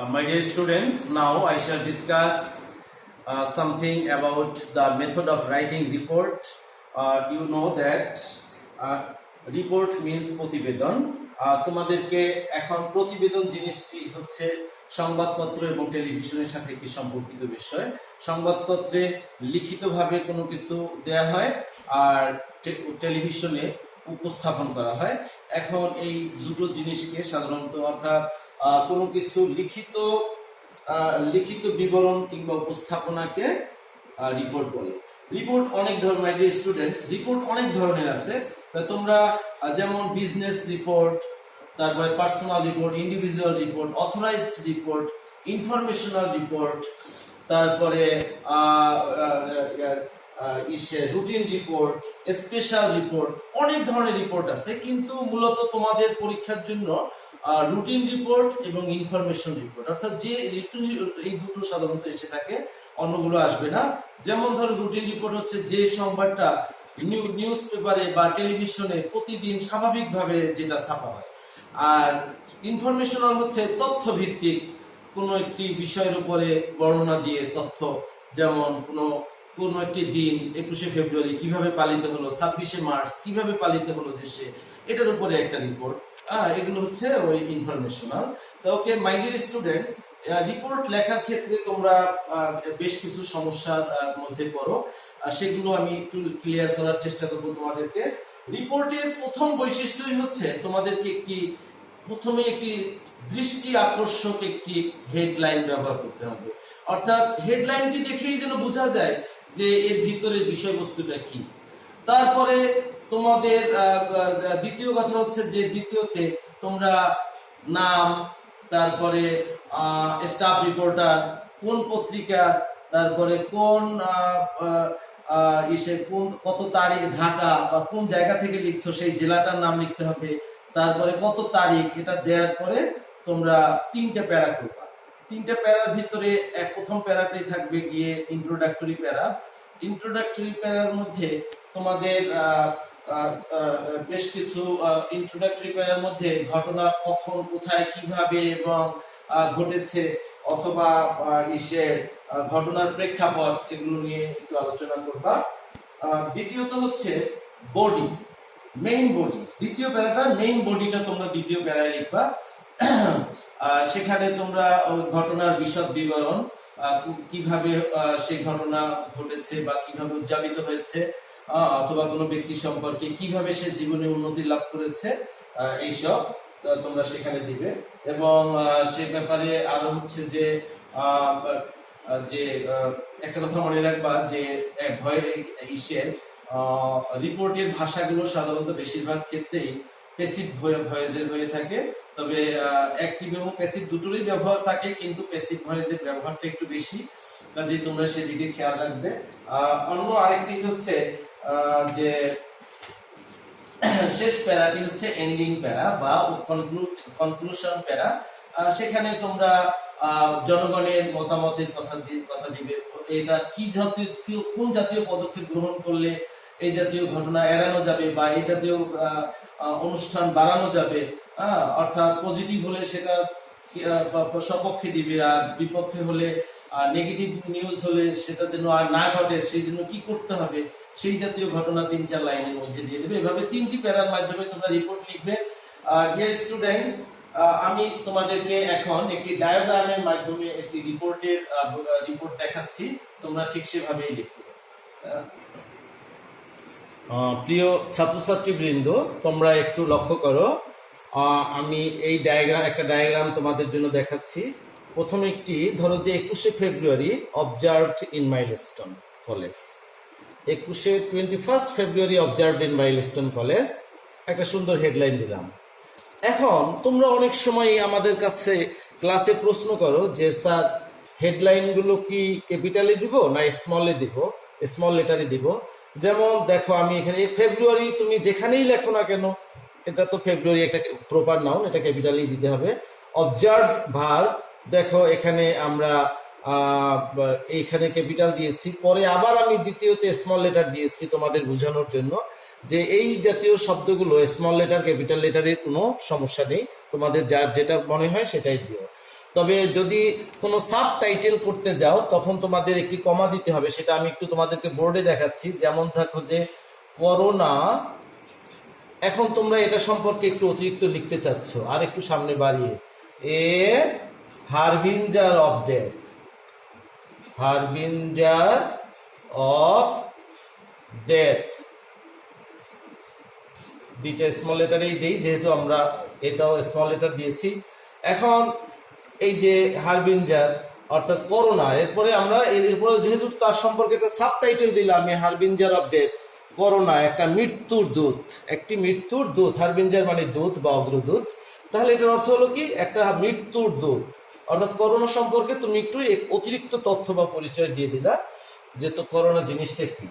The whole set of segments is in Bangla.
My dear students, now I shall discuss something about the method of writing report. You know that report means প্রতিবেদন। তোমাদেরকে এখন প্রতিবেদন জিনিসটি হচ্ছে সংবাদপত্র এবং টেলিভিশনের সাথে কি সম্পর্কিত বিষয়। সংবাদপত্রে লিখিতভাবে কোনো কিছু দেয়া হয় আর টেলিভিশনে উপস্থাপন করা হয়। এখন এই দুটো জিনিসকে সাধারণত অর্থাৎ কোনো কিছু লিখিত বিবরণ কিংবা উপস্থাপনাকে রিপোর্ট বলে। রিপোর্ট অনেক ধরনের, মাই ডিয়ার স্টুডেন্টস, রিপোর্ট অনেক ধরনের আছে। তোমরা যেমন বিজনেস রিপোর্ট, তারপরে personal report, individual report, authorised report, informational report, তারপরে রুটিন রিপোর্ট, স্পেশাল রিপোর্ট, অনেক ধরনের রিপোর্ট আছে। কিন্তু মূলত তোমাদের পরীক্ষার জন্য রুটিন রিপোর্ট এবং ইনফরমেশন রিপোর্ট, অর্থাৎ যে এই দুটো সাধারণত এসে থাকে, অন্যগুলো আসবে না। যেমন ধরো রুটিন রিপোর্ট হচ্ছে যে সংবাদটা নিউজ পেপারে বা টেলিভিশনে প্রতিদিন স্বাভাবিকভাবে যেটা ছাপা হয়। আর ইনফরমেশনাল হচ্ছে তথ্য ভিত্তিক কোনো একটি বিষয়ের উপরে বর্ণনা দিয়ে তথ্য, যেমন কোনো একটি দিন 21শে ফেব্রুয়ারি কিভাবে পালিত হলো, 26শে মার্চ কিভাবে পালিত হলো দেশে, এটার উপরে একটা রিপোর্ট। এগুলো হচ্ছে ওই ইনফরমেশনাল। তো ওকে মাই ডিয়ার স্টুডেন্টস, রিপোর্ট লেখার ক্ষেত্রে তোমরা বেশ কিছু সমস্যার মধ্যে পড়ো, সেগুলো আমি একটু ক্লিয়ার করার চেষ্টা করব তোমাদেরকে। রিপোর্টের প্রথম বৈশিষ্ট্যই হচ্ছে তোমাদেরকে প্রথমে একটি দৃষ্টি আকর্ষক একটি হেডলাইন ব্যবহার করতে হবে। অর্থাৎ হেডলাইনটি দেখেই যেন বোঝা যায় যে এর ভিতরের বিষয়বস্তুটা কি। তারপরে তোমাদের দ্বিতীয় কথা হচ্ছে যে দ্বিতীয়তে তোমরা নাম, তারপরে স্টাফ রিপোর্টার, কোন পত্রিকা, তারপরে কোন কত তারিখ, ঢাকা বা কোন জায়গা থেকে লিখছো সেই জেলাটার নাম লিখতে হবে। তারপরে কত তারিখ, এটা দেওয়ার পরে তোমরা 3টে প্যারা করবা। 3টে প্যারার ভিতরে প্রথম প্যারাটাই থাকবে গিয়ে ইন্ট্রোডাক্টরি প্যারা। ইন্ট্রোডাক্টরি প্যারার মধ্যে তোমাদের বেশ কিছু ইন্ট্রোডাক্টরি প্যারার মধ্যে ঘটনা কখন, কোথায়, কিভাবে এবং ঘটেছে, অথবা ঘটনার প্রেক্ষাপট, এগুলো নিয়ে একটু আলোচনা করবা। দ্বিতীয়ত হচ্ছে বডি, মেইন বডি। দ্বিতীয় প্যারাটা মেইন বডিটা তোমরা দ্বিতীয় প্যারায় লিখবা। সেখানে তোমরা ঘটনার বিশদ বিবরণ, কিভাবে সেই ঘটনা ঘটেছে বা কিভাবে উদযাপিত হয়েছে, অথবা কোনো ব্যক্তি সম্পর্কে কিভাবে সে জীবনে উন্নতি লাভ করেছে, এইসব তোমরা সেখানে দিবে। এবং সে ব্যাপারে আরো হচ্ছে যে একটা কথা মনে রাখবা যে রিপোর্টের ভাষাগুলো সাধারণত বেশিরভাগ ক্ষেত্রেই প্যাসিভ ভয়েসের হয়ে থাকে। তবে অ্যাক্টিভ এবং প্যাসিভ দুটোরই ব্যবহার থাকে, কিন্তু প্যাসিভ ভয়েসের ব্যবহারটা একটু বেশি, কাজেই তোমরা সেদিকে খেয়াল রাখবে। অন্য আরেকটি হচ্ছে যে শেষ প্যারাটি হচ্ছে এন্ডিং প্যারা বা কনক্লুশন প্যারা। সেখানে তোমরা জনগণের মতামতের কথা দিবে। এটা কোন জাতীয় পদক্ষেপ গ্রহণ করলে এই জাতীয় ঘটনা এড়ানো যাবে বা এই জাতীয় অনুষ্ঠান বাড়ানো যাবে। অর্থাৎ পজিটিভ হলে সেটা সপক্ষে দিবে, আর বিপক্ষে হলে নেগেটিভ নিউজ হলে সেটা যেন আর না ঘটে সেই জন্য কি করতে হবে, সেই জাতীয় ঘটনা 3-4 লাইনের মধ্যে দিয়ে দেবে। এভাবে 3টি প্যারার মাধ্যমে তোমরা রিপোর্ট লিখবে। ডিয়ার স্টুডেন্টস, আমি তোমাদেরকে এখন একটি ডায়াগ্রামের মাধ্যমে একটি রিপোর্ট দেখাচ্ছি, তোমরা ঠিক সেভাবেই লিখবে। প্রিয় ছাত্রছাত্রী বৃন্দ, তোমরা একটু লক্ষ্য করো, আমি এই একটা ডায়াগ্রাম তোমাদের জন্য দেখাচ্ছি। প্রথম একটি ধরো যে 21শে February observed in Milestone College. 21 February observed in Milestone College, একটা সুন্দর হেডলাইন দিলাম। এখন তোমরা অনেক সময় আমাদের কাছে ক্লাসে প্রশ্ন করো যে স্যার হেডলাইনগুলো কি ক্যাপিটালে দিব না স্মলে দিব, স্মল লেটারে দিব। যেমন দেখো আমি এখানে ফেব্রুয়ারি, তুমি যেখানেই লেখো না কেন, এটা তো ফেব্রুয়ারি একটা প্রপার নাউন, এটা ক্যাপিটালেই দিতে হবে। অবজার্ভ ভার্ব, দেখো এখানে আমরা এইখানে ক্যাপিটাল দিয়েছি, পরে আবার আমি দ্বিতীয়তে স্মল লেটার দিয়েছি তোমাদের বোঝানোর জন্য যে এই জাতীয় শব্দগুলো স্মল লেটার ক্যাপিটাল লেটারের কোনো সমস্যা নেই, তোমাদের যার যেটা মনে হয় সেটাই দিও। তবে যদি কোনো সাব টাইটেল করতে যাও তখন তোমাদের একটি কমা দিতে হবে, সেটা আমি একটু তোমাদেরকে বোর্ডে দেখাচ্ছি। যেমন থাকো যে করোনা, এখন তোমরা এটা সম্পর্কে একটু অতিরিক্ত লিখতে চাচ্ছ, আর একটু সামনে বাড়িয়ে a harbinger of death, harbinger of death, দুইটা স্মল লেটারেই দেই যেহেতু আমরা এটাও স্মল লেটার দিয়েছি। এখন এই যে হারবিঞ্জার অর্থাৎ করোনা, এরপরে আমরা এরপরে যেহেতু তার সম্পর্কে একটা সাবটাইটেল দিলাম হারবিঞ্জার অফ ডেথ, করোনা একটা মৃত্যুর দূত, একটি মৃত্যুর দূত, হারবিঞ্জার মানে দূত বা অগ্রদূত, তাহলে এটার অর্থ হলো কি একটা মৃত্যুর দূত, অর্থাৎ করোনা সম্পর্কে তুমি একটু অতিরিক্ত তথ্য বা পরিচয় দিয়ে দিলা যে তো করোনা জিনিসটা কি।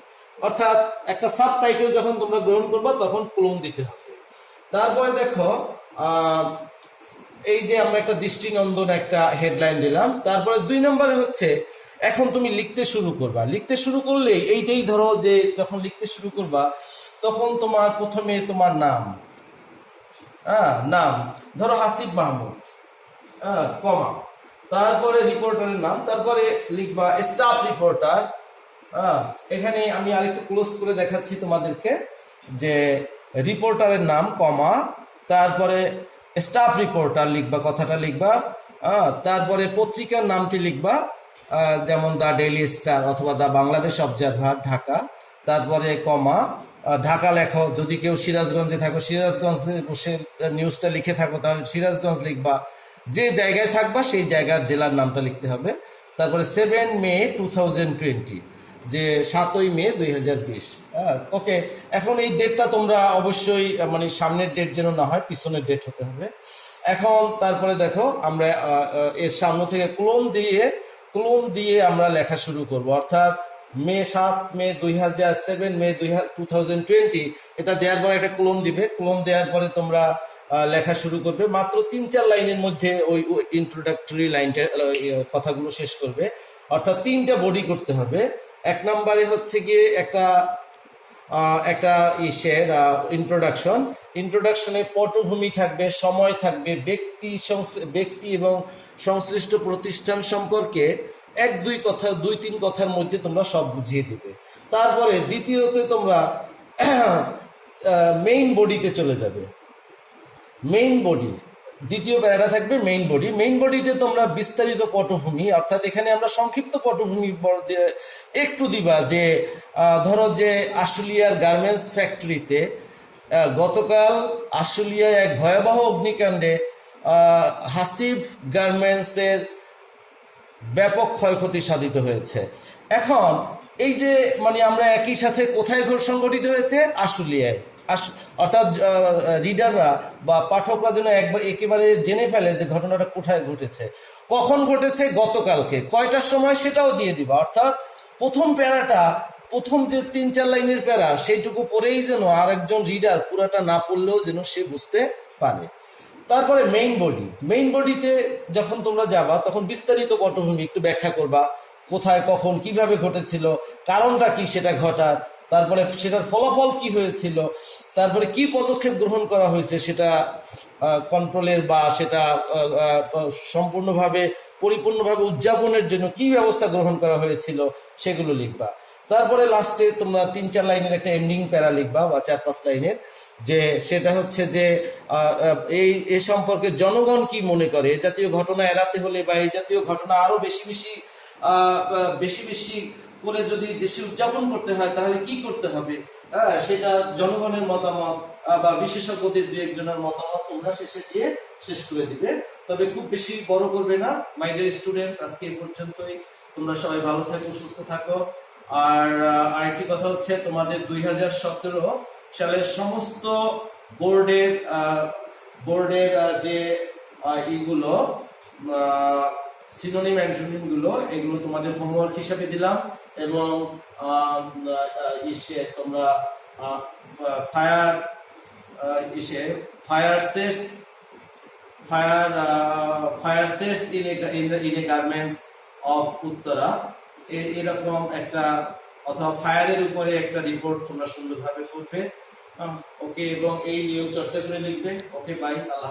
অর্থাৎ একটা সাবটাইটেল যখন তোমরা গ্রহণ করবা তখন ক্লোন দিতে হবে। তারপরে দেখো এই যে আমরা একটা দৃষ্টিনন্দন একটা হেডলাইন দিলাম। তারপরে 2 নম্বরে হচ্ছে এখন তুমি লিখতে শুরু করবা। লিখতে শুরু করলে এইটাই ধরো যে যখন লিখতে শুরু করবা তখন তোমার প্রথমে তোমার নাম, নাম ধরো হাসিব মাহমুদ, কমা, তারপরে রিপোর্টারের নাম, তারপরে লিখবা স্টাফ রিপোর্টার। এখানে আমি আরেকটু ক্লোজ করে দেখাচ্ছি তোমাদেরকে যে রিপোর্টারের নাম কমা, তারপরে স্টাফ রিপোর্টার লিখবা, কথাটা লিখবা, তারপরে পত্রিকার নামটি লিখবা, যেমন দ্য ডেইলি স্টার অথবা দ্য বাংলাদেশ অবজারভার ঢাকা, তারপরে কমা, ঢাকা লেখো, যদি কেউ সিরাজগঞ্জে থাকো সিরাজগঞ্জে বসে নিউজটা লিখে থাকো তাহলে সিরাজগঞ্জ লিখবা, যে জায়গায় থাকবা সেই জায়গার জেলার নামটা লিখতে হবে। তারপরে 7 মে 2020, যে 7ই মে 2020। ওকে, এখন এই ডেটটা তোমরা অবশ্যই মানে সামনের ডেট যেন না হয়, পিছনের ডেট হতে হবে। এখন তারপরে দেখো আমরা এর সামনে থেকে ক্লোন দিয়ে আমরা লেখা শুরু করব, অর্থাৎ 7 মে 7 মে 2020 এটা দেওয়ার পরে একটা ক্লোন দিবে। ক্লোন দেওয়ার পরে তোমরা লেখা শুরু করবে, মাত্র 3-4 লাইনের মধ্যে ওই ইন্ট্রোডাক্টরি লাইনটা কথাগুলো শেষ করবে, অর্থাৎ 3টা বডি করতে হবে। 1 নম্বরে হচ্ছে গিয়ে একটা ইন্ট্রোডাকশনে পটভূমি থাকবে, সময় থাকবে, ব্যক্তি এবং সংশ্লিষ্ট প্রতিষ্ঠান সম্পর্কে 2-3 কথার মধ্যে তোমরা সব বুঝিয়ে দেবে। তারপরে দ্বিতীয়তে তোমরা মেইন বডিতে চলে যাবে। মেইন বডি দ্বিতীয় প্যারাটা থাকবে মেইন বডি। মেইন বডিতে তোমরা বিস্তারিত পটভূমি, অর্থাৎ এখানে আমরা সংক্ষিপ্ত পটভূমি একটু দিবা যে ধরো যে আশুলিয়ার গার্মেন্টস ফ্যাক্টরিতে গতকাল আশুলিয়ায় এক ভয়াবহ অগ্নিকাণ্ডে হাসিব গার্মেন্টসের ব্যাপক ক্ষয়ক্ষতি সাধিত হয়েছে। এখন এই যে মানে আমরা একই সাথে কোথায় সংঘটিত হয়েছে, আশুলিয়ায়, অর্থাৎ রিডাররা বা পাঠকরা যেন একেবারে জেনে ফেলে যে ঘটনাটা কোথায় ঘটেছে, কখন ঘটেছে, গতকালকে কয়টার সময় সেটাও দিয়ে দিবা। অর্থাৎ প্রথম প্যারাটা, প্রথম যে 3-4 লাইনের প্যারা সেইটুকু পড়েই যেন আর একজন রিডার পুরাটা না পড়লেও যেন সে বুঝতে পারে। তারপরে মেইন বডিতে যখন তোমরা যাবা তখন বিস্তারিত পটভূমি একটু ব্যাখ্যা করবা, কোথায় কখন কিভাবে ঘটেছিল, কারণটা কি সেটা ঘটার, তারপরে সেটার ফলাফল কি হয়েছিল, তারপরে কি পদক্ষেপ গ্রহণ করা হয়েছে সেটা কন্ট্রোলের বা সেটা পরিপূর্ণভাবে উদযাপনের জন্য কি ব্যবস্থা গ্রহণ করা হয়েছিল সেগুলো লিখবা। তারপরে লাস্টে তোমরা 3-4 লাইনের একটা এন্ডিং প্যারা লিখবা বা 4-5 লাইনের, যে সেটা হচ্ছে যে এই সম্পর্কে জনগণ কি মনে করে, এই জাতীয় ঘটনা এড়াতে হলে বা এই জাতীয় ঘটনা আরো বেশি করে যদি দেশে উদযাপন করতে হয় তাহলে কি করতে হবে, সেটা জনগণের মতামত বা বিশেষজ্ঞদের 2-1 জনের মতামত তোমরা শেষে দিয়ে শেষ করে দিবে। তবে খুব বেশি বড় করবে না। মাই ডিয়ার স্টুডেন্টস, আজকে এই পর্যন্তই। তোমরা সবাই ভালো থাকো, সুস্থ থাকো। আর আরেকটি কথা হচ্ছে তোমাদের 2017 সালের সমস্ত বোর্ডের যে এইগুলো সিনোনিম অ্যান্টোনিম গুলো, এগুলো তোমাদের হোমওয়ার্ক হিসাবে দিলাম। এবং তোমরা fire sets in a garments of Uttara, এরকম একটা, অথবা ফায়ারের উপরে একটা রিপোর্ট তোমরা সুন্দরভাবে করবে। ওকে, এবং এই নিয়ম চর্চা করে লিখবে। ওকে, বাই, আল্লাহ।